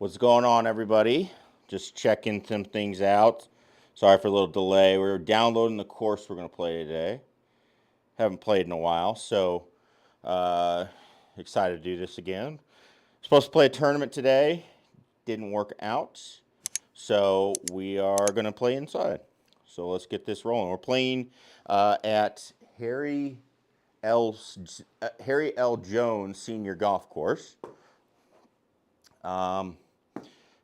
What's going on, everybody? Just checking some things out. Sorry for a little delay. We're downloading the course we're going to play today. Haven't played in a while, so excited to do this again. Supposed to play a tournament today. Didn't work out, so we are going to play inside. So let's get this rolling. We're playing at Harry L. Jones Senior Golf Course.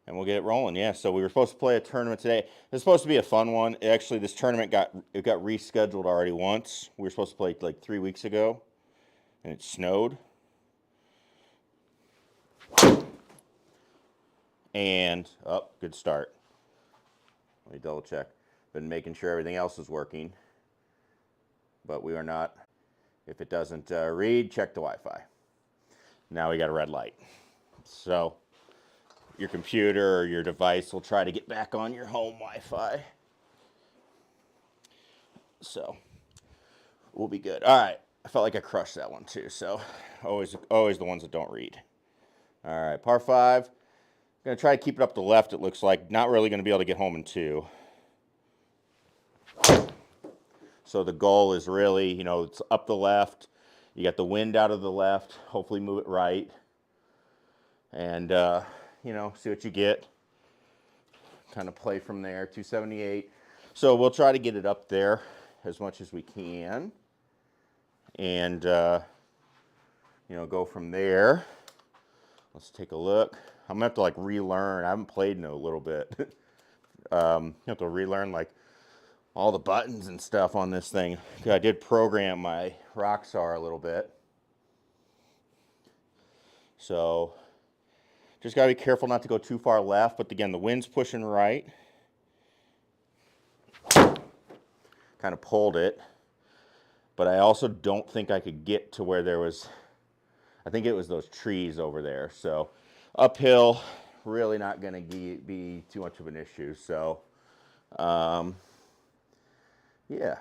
And we'll get it rolling. Yeah, so we were supposed to play a tournament today. It's supposed to be a fun one. Actually, this tournament got rescheduled already once. We were supposed to play like 3 weeks ago, and it snowed. And, oh, good start. Let me double check. Been making sure everything else is working, but we are not. If it doesn't read, check the Wi-Fi. Now we got a red light. So your computer or your device will try to get back on your home Wi-Fi. So we'll be good. All right. I felt like I crushed that one too. So always the ones that don't read. All right. Par 5. Going to try to keep it up the left, it looks like. Not really going to be able to get home in 2. So the goal is really, it's up the left. You got the wind out of the left. Hopefully move it right. And, see what you get. Kind of play from there. 278. So we'll try to get it up there as much as we can. And, go from there. Let's take a look. I'm going to have to, relearn. I haven't played in a little bit. You have to relearn, all the buttons and stuff on this thing. I did program my Rockstar a little bit. So just got to be careful not to go too far left. But again, the wind's pushing right. Kind of pulled it. But I also don't think I could get to where there was, I think it was those trees over there. So uphill, really not going to be too much of an issue. So, yeah,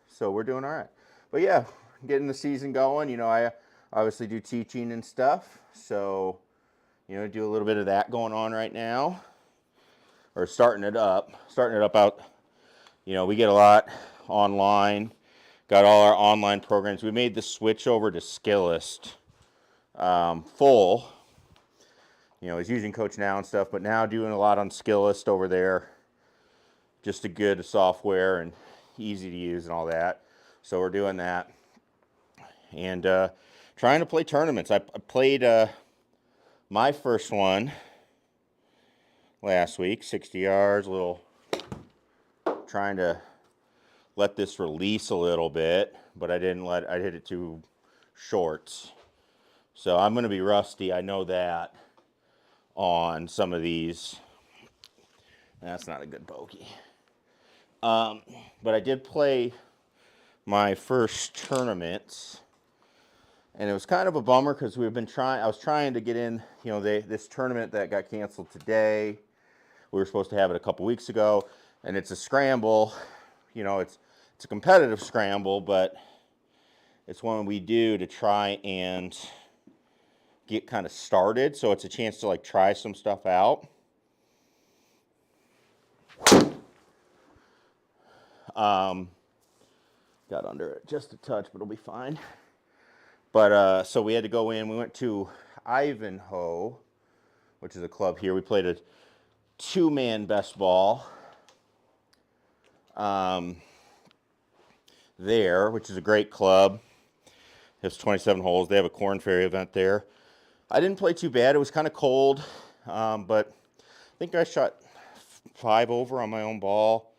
so we're doing all right. But yeah, getting the season going. I obviously do teaching and stuff. So, do a little bit of that going on right now. Or starting it up out. We get a lot online. Got all our online programs. We made the switch over to Skillest full. He's using Coach Now and stuff, but now doing a lot on Skillest over there. Just a good software and easy to use and all that. So we're doing that. And trying to play tournaments. I played my first one last week, 60 yards, trying to let this release a little bit, but I hit it too short. So I'm going to be rusty, I know that, on some of these. That's not a good bogey. But I did play my first tournament, and it was kind of a bummer because I was trying to get in, this tournament that got canceled today. We were supposed to have it a couple weeks ago, and it's a scramble. It's a competitive scramble, but it's one we do to try and get kind of started. So it's a chance to try some stuff out. Got under it just a touch, but it'll be fine. But so we had to go in. We went to Ivanhoe, which is a club here. We played a 2-man best ball there, which is a great club. It's 27 holes. They have a Corn Ferry event there. I didn't play too bad. It was kind of cold, but I think I shot 5 over on my own ball.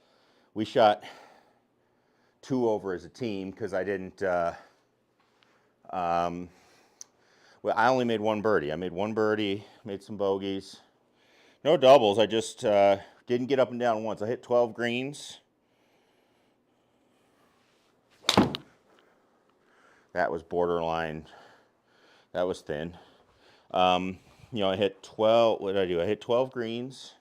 We shot 2 over as a team because I didn't. Well, I only made 1 birdie. I made 1 birdie, made some bogeys. No doubles. I just didn't get up and down once. I hit 12 greens. That was borderline. That was thin. I hit 12. What did I do? I hit 12 greens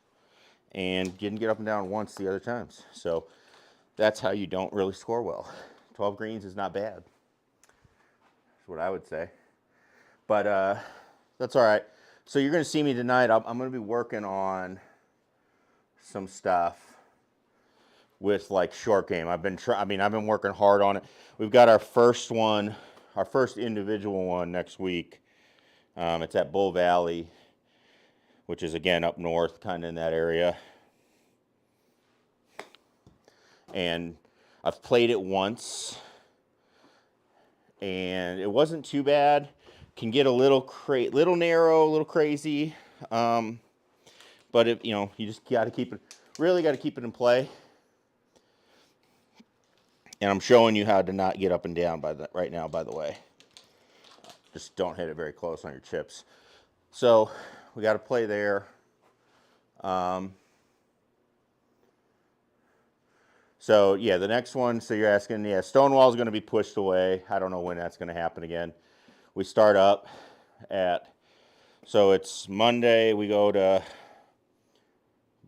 and didn't get up and down once the other times. So that's how you don't really score well. 12 greens is not bad. That's what I would say. But that's all right. So you're going to see me tonight. I'm going to be working on some stuff with like short game. I've been working hard on it. We've got our first one, our first individual one next week. It's at Bull Valley, which is again up north, kind of in that area. And I've played it once, and it wasn't too bad. Can get a little narrow, a little crazy, but if you just got to keep it. Really got to keep it in play. And I'm showing you how to not get up and down right now. By the way, just don't hit it very close on your chips. So we got to play there. So yeah, the next one. So you're asking, yeah, Stonewall is going to be pushed away. I don't know when that's going to happen again. We start up so it's Monday. We go to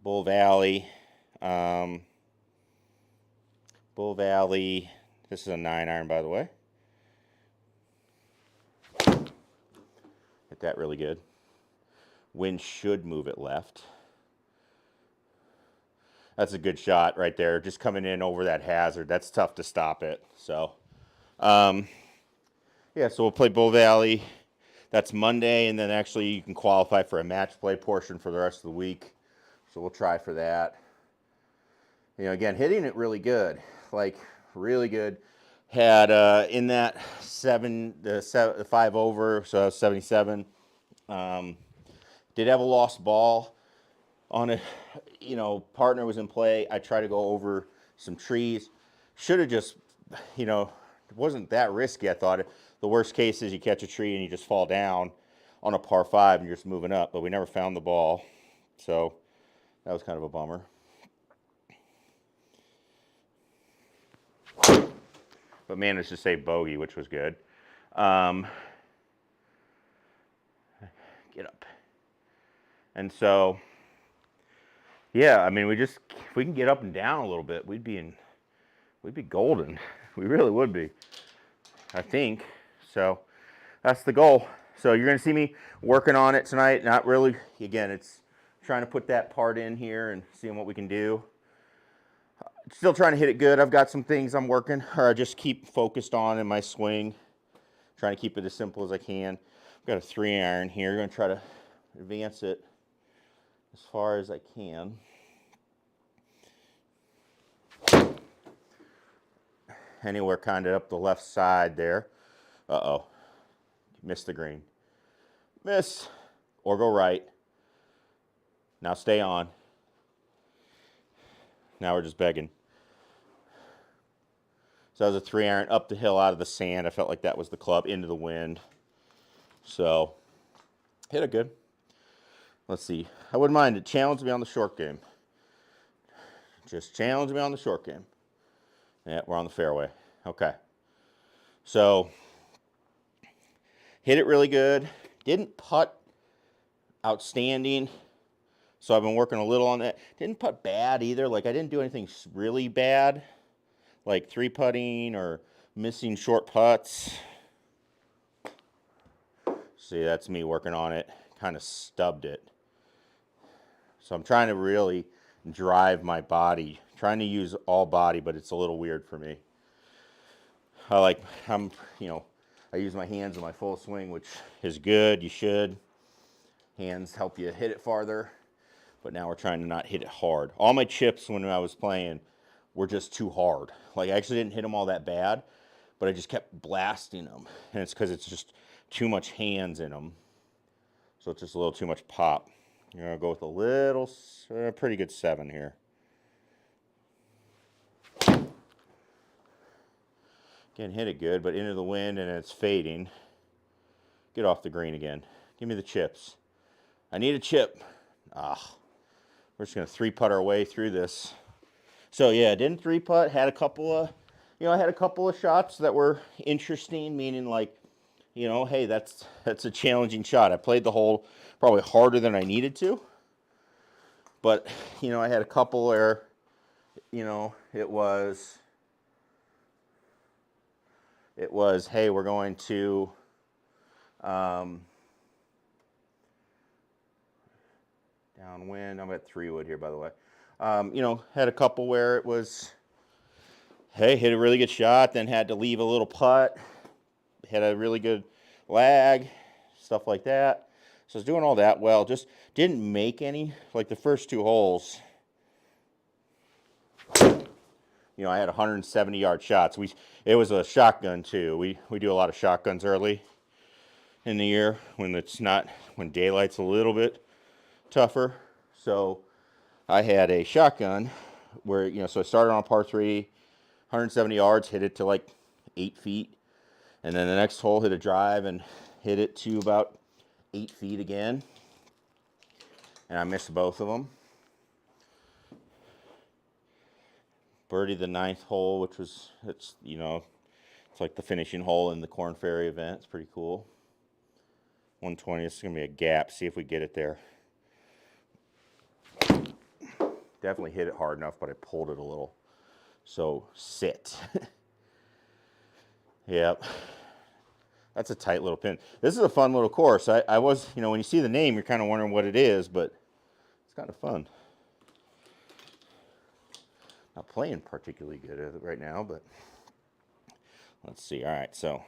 Bull Valley. Bull Valley. This is a 9-iron, by the way. Hit that really good. Wind should move it left. That's a good shot right there. Just coming in over that hazard. That's tough to stop it. So, yeah, so we'll play Bull Valley. That's Monday, and then actually you can qualify for a match play portion for the rest of the week. So we'll try for that. Again, hitting it really good. Like, really good. Had in that 5 over, so that was 77. Did have a lost ball on it. Partner was in play. I tried to go over some trees. Should have just, it wasn't that risky, I thought. The worst case is you catch a tree and you just fall down on a par 5 and you're just moving up. But we never found the ball. So that was kind of a bummer. But managed to save bogey, which was good. Get up. And so, yeah, I mean, if we can get up and down a little bit, we'd be golden. We really would be, I think. So that's the goal. So you're going to see me working on it tonight. Not really, again, it's trying to put that part in here and seeing what we can do. Still trying to hit it good. I've got some things I'm working, or I just keep focused on in my swing. Trying to keep it as simple as I can. I've got a 3-iron here. I'm going to try to advance it as far as I can. Anywhere kind of up the left side there. Uh-oh. Missed the green. Miss. Or go right. Now stay on. Now we're just begging. So that was a 3-iron up the hill out of the sand. I felt like that was the club into the wind. So, hit it good. Let's see. I wouldn't mind it. Challenge me on the short game. Just challenge me on the short game. Yeah, we're on the fairway. Okay. So, hit it really good. Didn't putt outstanding. So I've been working a little on that. Didn't putt bad either. Like, I didn't do anything really bad, like 3-putting or missing short putts. See, that's me working on it. Kind of stubbed it. So I'm trying to really drive my body. Trying to use all body, but it's a little weird for me. I use my hands in my full swing, which is good. You should. Hands help you hit it farther. But now we're trying to not hit it hard. All my chips when I was playing were just too hard. Like, I actually didn't hit them all that bad, but I just kept blasting them. And it's because it's just too much hands in them. So it's just a little too much pop. You're going to go with a little, pretty good 7 here. Again, hit it good, but into the wind and it's fading. Get off the green again. Give me the chips. I need a chip. We're just going to 3-putt our way through this. So yeah, didn't 3-putt. Had a couple of shots that were interesting, meaning like, hey, that's a challenging shot. I played the hole probably harder than I needed to. But, I had a couple where, it was, hey, we're going to, downwind. I'm at 3 wood here, by the way. You know, had a couple where it was, hey, hit a really good shot, then had to leave a little putt, had a really good lag, stuff like that. So I was doing all that well, just didn't make any, like the first 2 holes. You know, I had 170-yard shots. It was a shotgun too. We do a lot of shotguns early in the year when daylight's a little bit tougher. So I had a shotgun where, you know, so I started on par 3, 170 yards, hit it to like 8 feet, and then the next hole hit a drive and hit it to about 8 feet again, and I missed both of them. Birdied the 9th hole, which was, it's like the finishing hole in the Corn Ferry event. It's pretty cool. 120, it's going to be a gap. See if we get it there. Definitely hit it hard enough, but I pulled it a little. So, sit. Yep. That's a tight little pin. This is a fun little course. I was, you know, when you see the name, you're kind of wondering what it is, but it's kind of fun. Not playing particularly good at it right now, but let's see. All right, so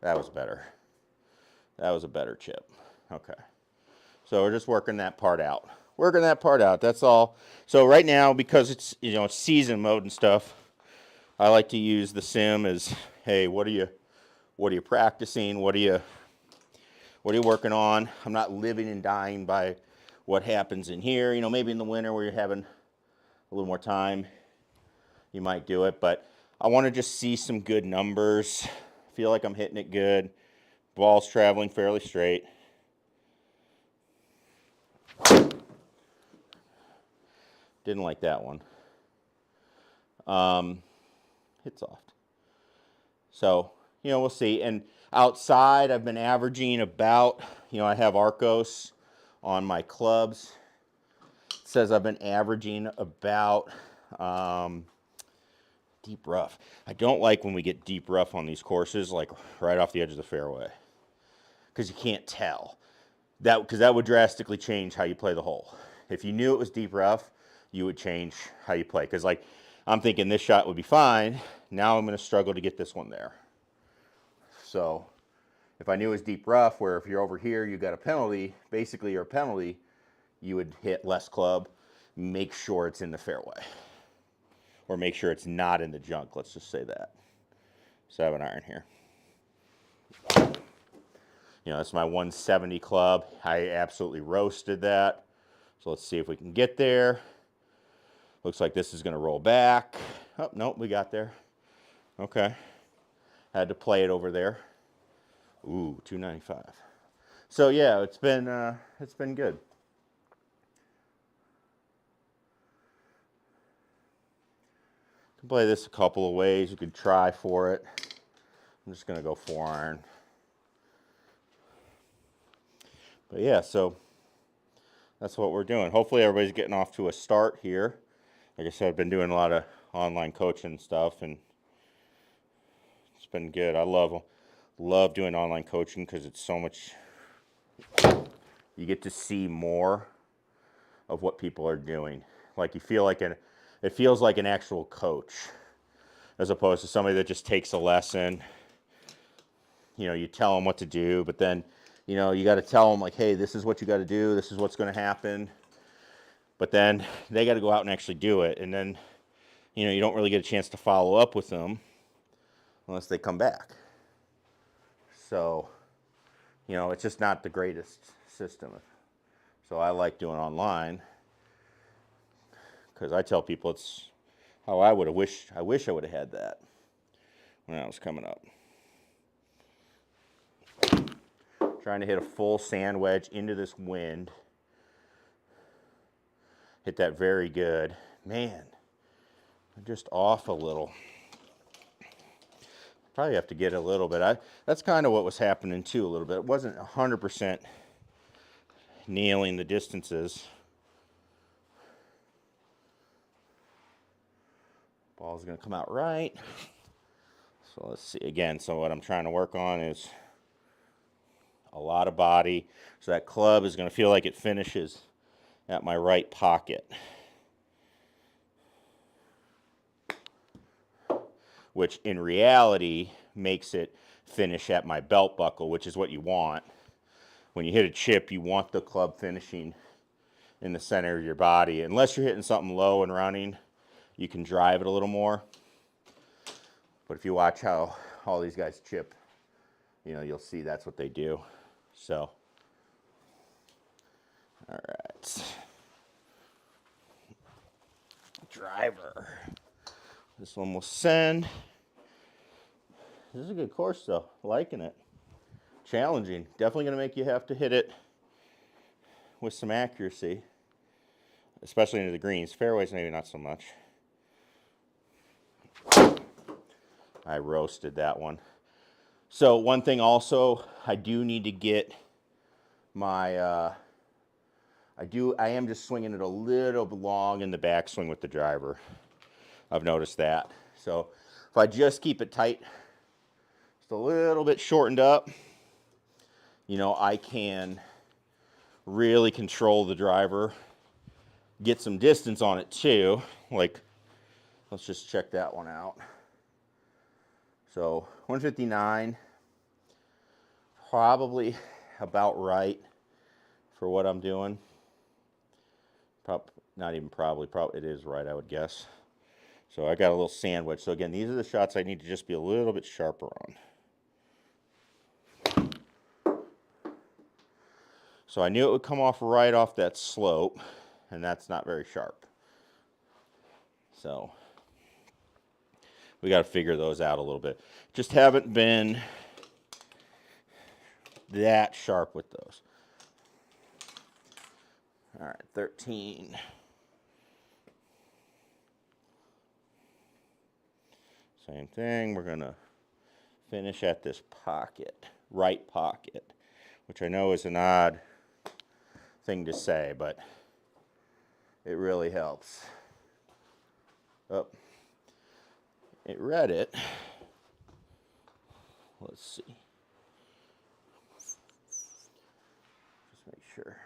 that was better. That was a better chip. Okay. So we're just working that part out. Working that part out. That's all. So right now, because it's, you know, it's season mode and stuff, I like to use the sim as, hey, what are you practicing? What are you working on? I'm not living and dying by what happens in here. You know, maybe in the winter where you're having a little more time, you might do it. But I want to just see some good numbers. Feel like I'm hitting it good. Ball's traveling fairly straight. Didn't like that one. Hit soft. So, you know, we'll see. And outside, I've been averaging about, you know, I have Arcos on my clubs. It says I've been averaging about deep rough. I don't like when we get deep rough on these courses, like right off the edge of the fairway, because you can't tell. Because that would drastically change how you play the hole. If you knew it was deep rough, you would change how you play. Because, like, I'm thinking this shot would be fine. Now I'm going to struggle to get this one there. So if I knew it was deep rough, where if you're over here, you got a penalty, basically your penalty, you would hit less club, make sure it's in the fairway. Or make sure it's not in the junk, let's just say that. 7-iron here. You know, that's my 170 club. I absolutely roasted that. So let's see if we can get there. Looks like this is going to roll back. Oh, nope, we got there. Okay. Had to play it over there. Ooh, 295. So yeah, it's been good. You can play this a couple of ways. You could try for it. I'm just going to go 4-iron. But yeah, so that's what we're doing. Hopefully everybody's getting off to a start here. Like I said, I've been doing a lot of online coaching stuff, and it's been good. I love doing online coaching because it's so much, you get to see more of what people are doing. Like it feels like an actual coach, as opposed to somebody that just takes a lesson. You know, you tell them what to do, but then, you know, you got to tell them, like, hey, this is what you got to do. This is what's going to happen. But then they got to go out and actually do it. And then, you know, you don't really get a chance to follow up with them unless they come back. So, you know, it's just not the greatest system. So I like doing online because I tell people it's how I would have wished. I wish I would have had that when I was coming up. Trying to hit a full sand wedge into this wind. Hit that very good. Man, I'm just off a little. Probably have to get a little bit. That's kind of what was happening too a little bit. It wasn't 100% nailing the distances. Ball's going to come out right. So let's see again. So what I'm trying to work on is a lot of body. So that club is going to feel like it finishes at my right pocket, which in reality makes it finish at my belt buckle, which is what you want. When you hit a chip, you want the club finishing in the center of your body. Unless you're hitting something low and running, you can drive it a little more. But if you watch how all these guys chip, you know, you'll see that's what they do. So, all right. Driver. This one will send. This is a good course though, liking it. Challenging, definitely gonna make you have to hit it with some accuracy, especially into the greens. Fairways maybe not so much. I roasted that one. So one thing also, I do need to get my, I am just swinging it a little long in the backswing with the driver. I've noticed that. So if I just keep it tight, just a little bit shortened up, you know, I can really control the driver, get some distance on it too. Like, let's just check that one out. So 159, probably about right for what I'm doing. Not even probably it is right, I would guess. So I got a little sandwich. So again, these are the shots I need to just be a little bit sharper on. So I knew it would come off right off that slope, and that's not very sharp. So we got to figure those out a little bit. Just haven't been that sharp with those. All right, 13. Same thing, we're gonna finish at this pocket, right pocket, which I know is an odd thing to say, but it really helps. Oh, it read it. Let's see. Just make sure.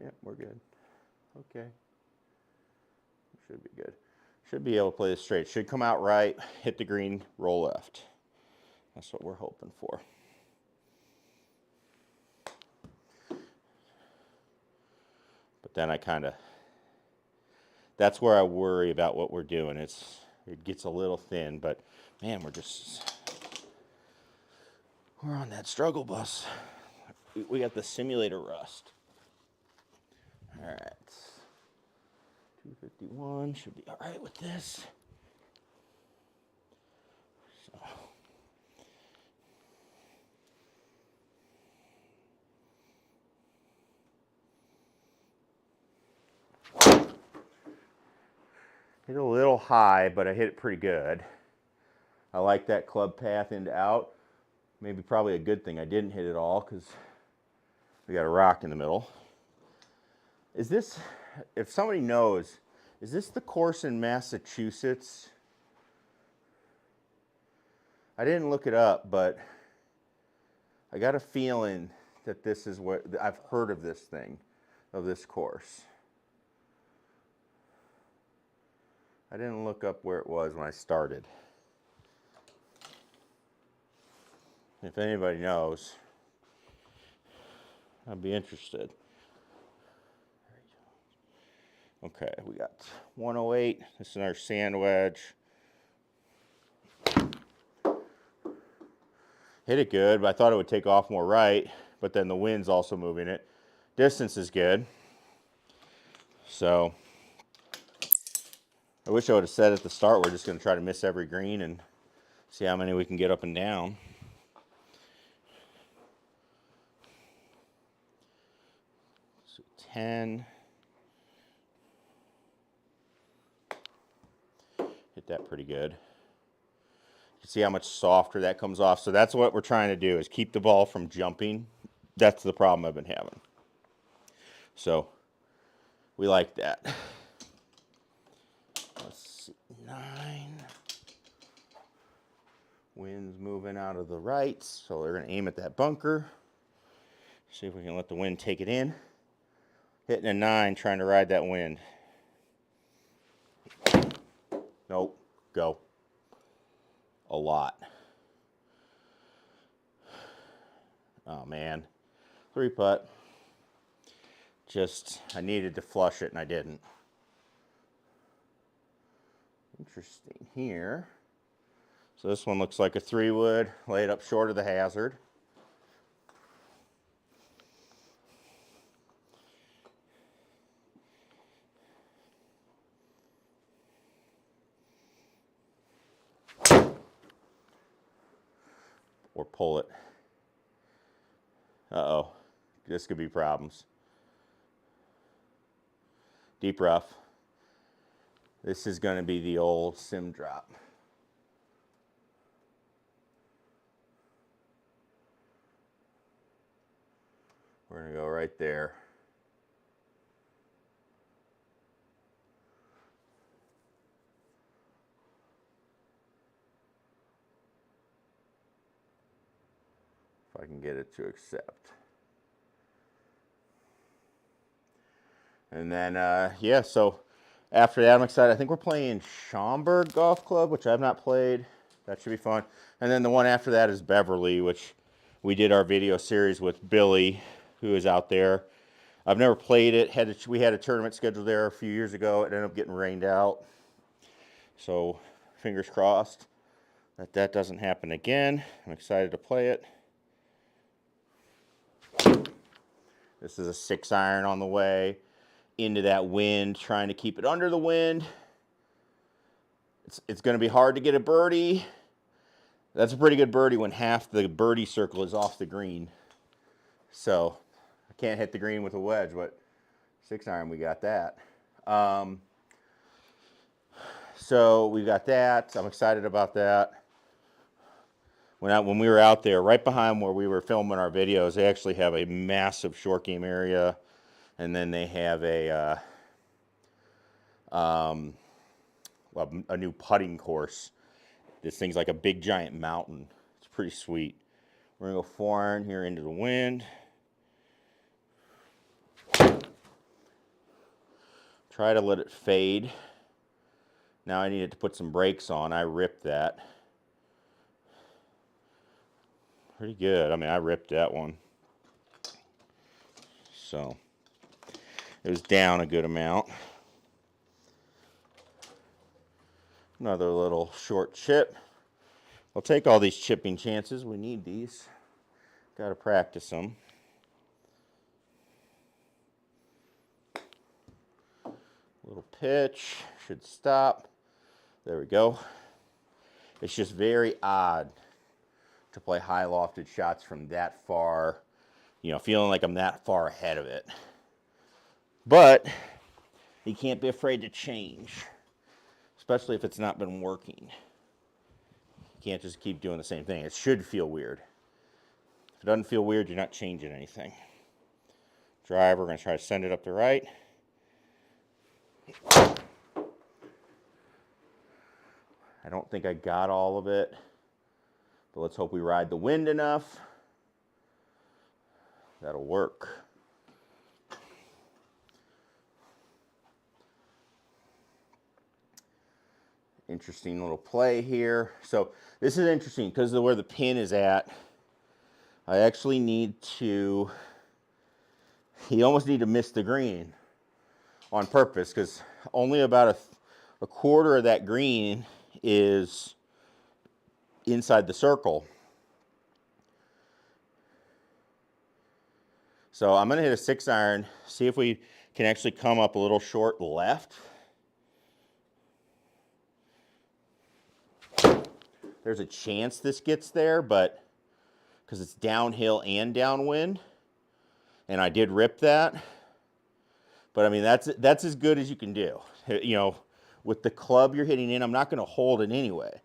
Yep, we're good. Okay. Should be good. Should be able to play this straight. Should come out right, hit the green, roll left. That's what we're hoping for. But then I kind of, that's where I worry about what we're doing. It gets a little thin, but man, we're on that struggle bus. We got the simulator rust. All right. 251 should be all right with this. So. Hit a little high, but I hit it pretty good. I like that club path into out. Maybe probably a good thing I didn't hit it all because we got a rock in the middle. Is this, if somebody knows, is this the course in Massachusetts? I didn't look it up, but I got a feeling that this is what, I've heard of this thing, of this course. I didn't look up where it was when I started. If anybody knows, I'd be interested. Okay, we got 108. This is our sand wedge. Hit it good, but I thought it would take off more right, but then the wind's also moving it. Distance is good. So I wish I would have said at the start we're just going to try to miss every green and see how many we can get up and down. So 10. Hit that pretty good. You can see how much softer that comes off. So that's what we're trying to do, is keep the ball from jumping. That's the problem I've been having. So we like that. Let's see, 9. Wind's moving out of the right, so they're going to aim at that bunker. See if we can let the wind take it in. Hitting a 9, trying to ride that wind. Nope, go. A lot. Oh man, 3-putt. Just, I needed to flush it and I didn't. Interesting here. So this one looks like a 3-wood, laid up short of the hazard. Or pull it. Uh-oh, this could be problems. Deep rough. This is going to be the old sim drop. We're going to go right there. If I can get it to accept. And then, yeah, so after that, I'm excited. I think we're playing Schaumburg Golf Club, which I've not played. That should be fun. And then the one after that is Beverly, which we did our video series with Billy, who is out there. I've never played it. We had a tournament scheduled there a few years ago. It ended up getting rained out. So fingers crossed that that doesn't happen again. I'm excited to play it. This is a 6-iron on the way into that wind, trying to keep it under the wind. It's going to be hard to get a birdie. That's a pretty good birdie when half the birdie circle is off the green. So I can't hit the green with a wedge, but 6-iron, we got that. So we got that. I'm excited about that. When we were out there, right behind where we were filming our videos, they actually have a massive short game area, and then they have a new putting course. This thing's like a big giant mountain. It's pretty sweet. We're gonna go 4-iron here into the wind. Try to let it fade. Now I needed to put some brakes on. I ripped that. Pretty good. I mean, I ripped that one. So it was down a good amount. Another little short chip. I'll take all these chipping chances. We need these. Got to practice them. Little pitch. Should stop. There we go. It's just very odd to play high lofted shots from that far, you know, feeling like I'm that far ahead of it. But you can't be afraid to change, especially if it's not been working. You can't just keep doing the same thing. It should feel weird. If it doesn't feel weird, you're not changing anything. Drive, we're going to try to send it up the right. I don't think I got all of it, but let's hope we ride the wind enough. That'll work. Interesting little play here. So this is interesting because of where the pin is at. I actually need to, you almost need to miss the green on purpose because only about a quarter of that green is inside the circle. So I'm going to hit a 6-iron, see if we can actually come up a little short left. There's a chance this gets there, but because it's downhill and downwind, and I did rip that. But I mean, that's as good as you can do. You know, with the club you're hitting in, I'm not going to hold it anyway.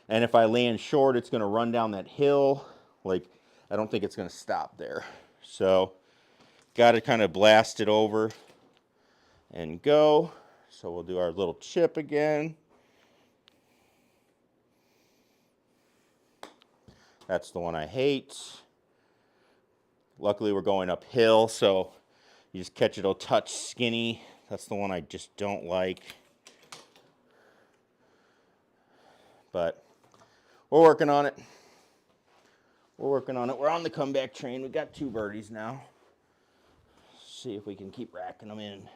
And if I land short, it's going to run down that hill. Like, I don't think it's going to stop there. So, got to kind of blast it over and go. So we'll do our little chip again. That's the one I hate. Luckily, we're going uphill, so you just catch it a touch skinny. That's the one I just don't like. But we're working on it. We're working on it. We're on the comeback train. We got 2 birdies now. See if we can keep racking them in.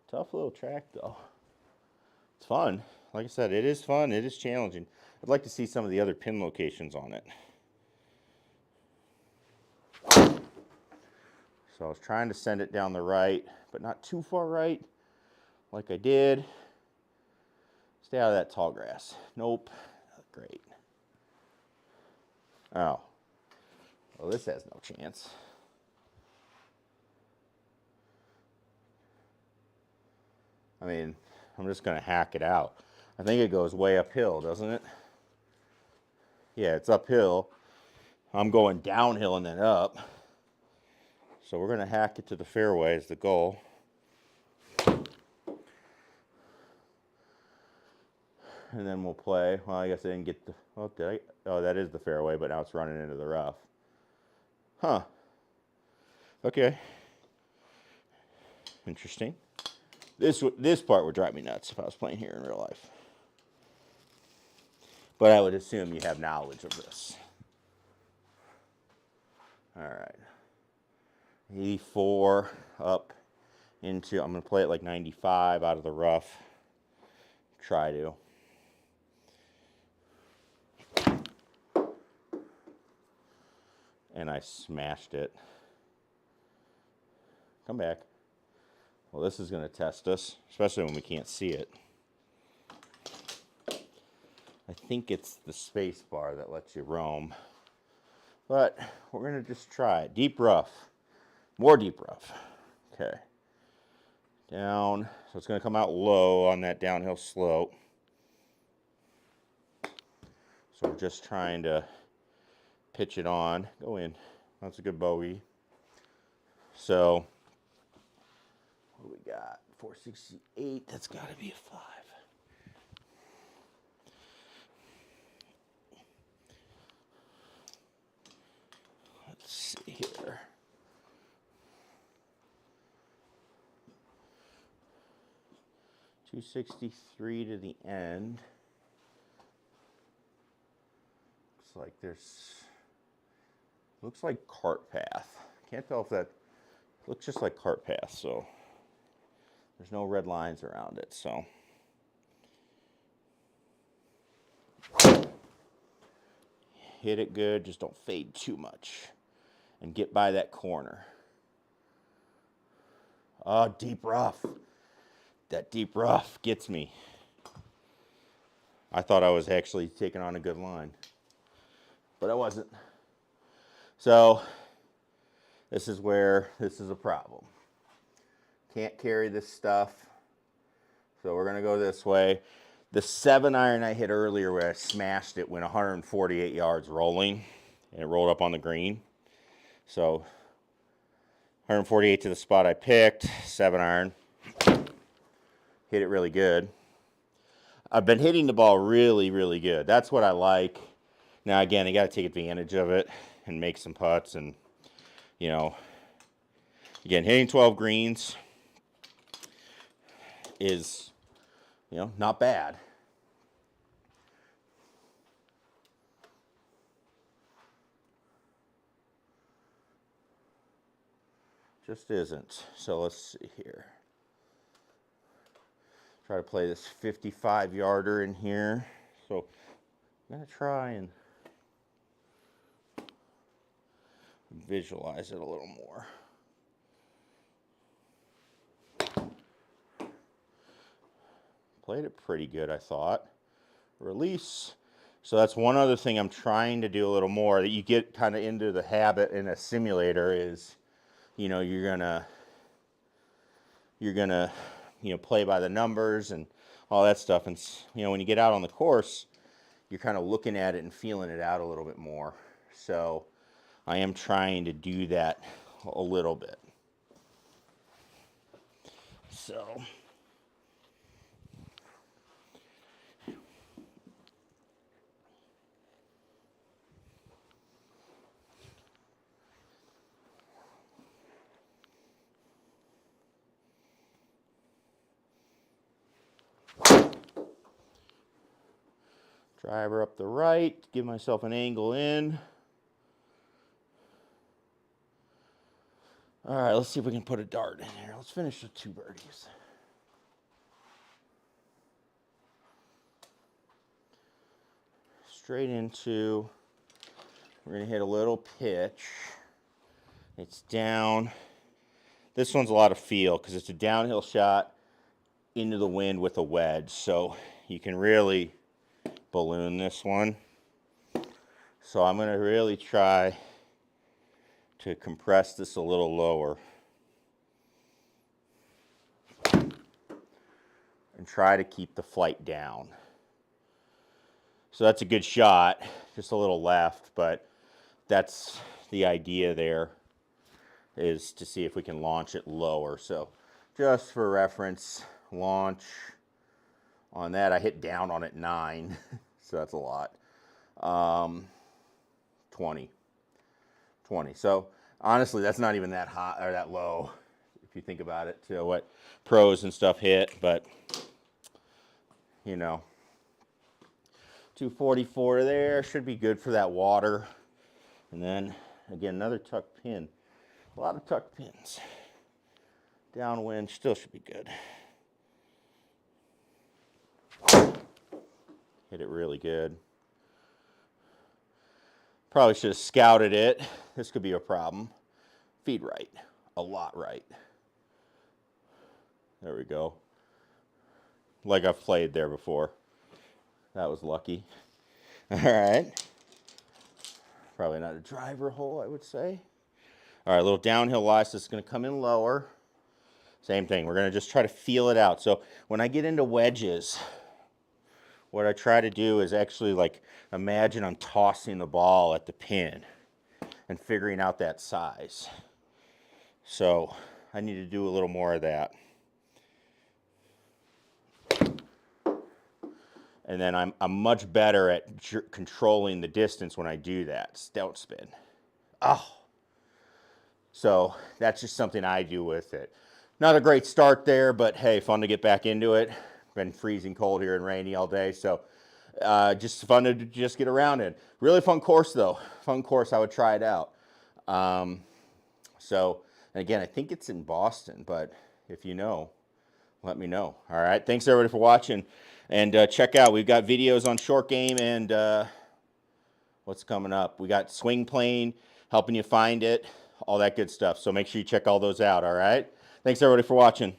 Tough little track, though. It's fun. Like I said, it is fun. It is challenging. I'd like to see some of the other pin locations on it. So I was trying to send it down the right, but not too far right, like I did. Stay out of that tall grass. Nope. Great. Oh. Well, this has no chance. I mean, I'm just going to hack it out. I think it goes way uphill, doesn't it? Yeah, it's uphill. I'm going downhill and then up. So we're going to hack it to the fairway is the goal. And then we'll play. Well, I guess I didn't get the... Oh, did I? Oh, that is the fairway, but now it's running into the rough. Huh. Okay. Interesting. This part would drive me nuts if I was playing here in real life. But I would assume you have knowledge of this. All right. 84 up into... I'm going to play it like 95 out of the rough. Try to. And I smashed it. Come back. Well, this is going to test us, especially when we can't see it. I think it's the space bar that lets you roam. But we're going to just try it. Deep rough. More deep rough. Okay. Down. So it's going to come out low on that downhill slope. So we're just trying to pitch it on. Go in. That's a good bogey. So, what do we got? 468. That's got to be a 5. Let's see here. .263 to the end. Looks like cart path. Can't tell if that looks just like cart path, so there's no red lines around it, so. Hit it good, just don't fade too much. And get by that corner. Oh, deep rough. That deep rough gets me. I thought I was actually taking on a good line, but I wasn't. So this is where this is a problem. Can't carry this stuff. So we're gonna go this way. The 7-iron I hit earlier where I smashed it went 148 yards rolling, and it rolled up on the green. So 148 to the spot I picked, 7-iron. Hit it really good. I've been hitting the ball really, really good. That's what I like. Now, again, you got to take advantage of it and make some putts. And, you know, again, hitting 12 greens is, you know, not bad. Just isn't. So let's see here. Try to play this 55-yarder in here. So I'm going to try and visualize it a little more. Played it pretty good, I thought. Release. So that's one other thing I'm trying to do a little more that you get kind of into the habit in a simulator is, you know, you're gonna you know, play by the numbers and all that stuff. And, you know, when you get out on the course, you're kind of looking at it and feeling it out a little bit more. So I am trying to do that a little bit. So Driver up the right, give myself an angle in. All right, let's see if we can put a dart in here. Let's finish with 2 birdies. Straight into, we're gonna hit a little pitch. It's down. This one's a lot of feel because it's a downhill shot into the wind with a wedge. So you can really balloon this one. So I'm gonna really try to compress this a little lower and try to keep the flight down. So that's a good shot, just a little left, but that's the idea there, is to see if we can launch it lower. So just for reference, launch on that, I hit down on it 9, so that's a lot. 20. So honestly, that's not even that high or that low if you think about it, to what pros and stuff hit, but you know, 244 there should be good for that water. And then again, another tuck pin. A lot of tuck pins. Downwind still should be good. Hit it really good. Probably should have scouted it. This could be a problem. Feed right. A lot right. There we go. Like I've played there before. That was lucky. All right. Probably not a driver hole, I would say. All right, a little downhill lie, so it's going to come in lower. Same thing. We're going to just try to feel it out. So when I get into wedges, what I try to do is actually like imagine I'm tossing the ball at the pin and figuring out that size. So I need to do a little more of that. And then I'm much better at controlling the distance when I do that. Stout spin. Oh. So that's just something I do with it. Not a great start there, but hey, fun to get back into it. Been freezing cold here and rainy all day, so just fun to just get around it. Really fun course though. Fun course, I would try it out. So, and again, I think it's in Boston, but if you know, let me know. All right, thanks everybody for watching. And check out, we've got videos on short game and what's coming up. We got swing plane, helping you find it, all that good stuff. So make sure you check all those out, all right? Thanks everybody for watching.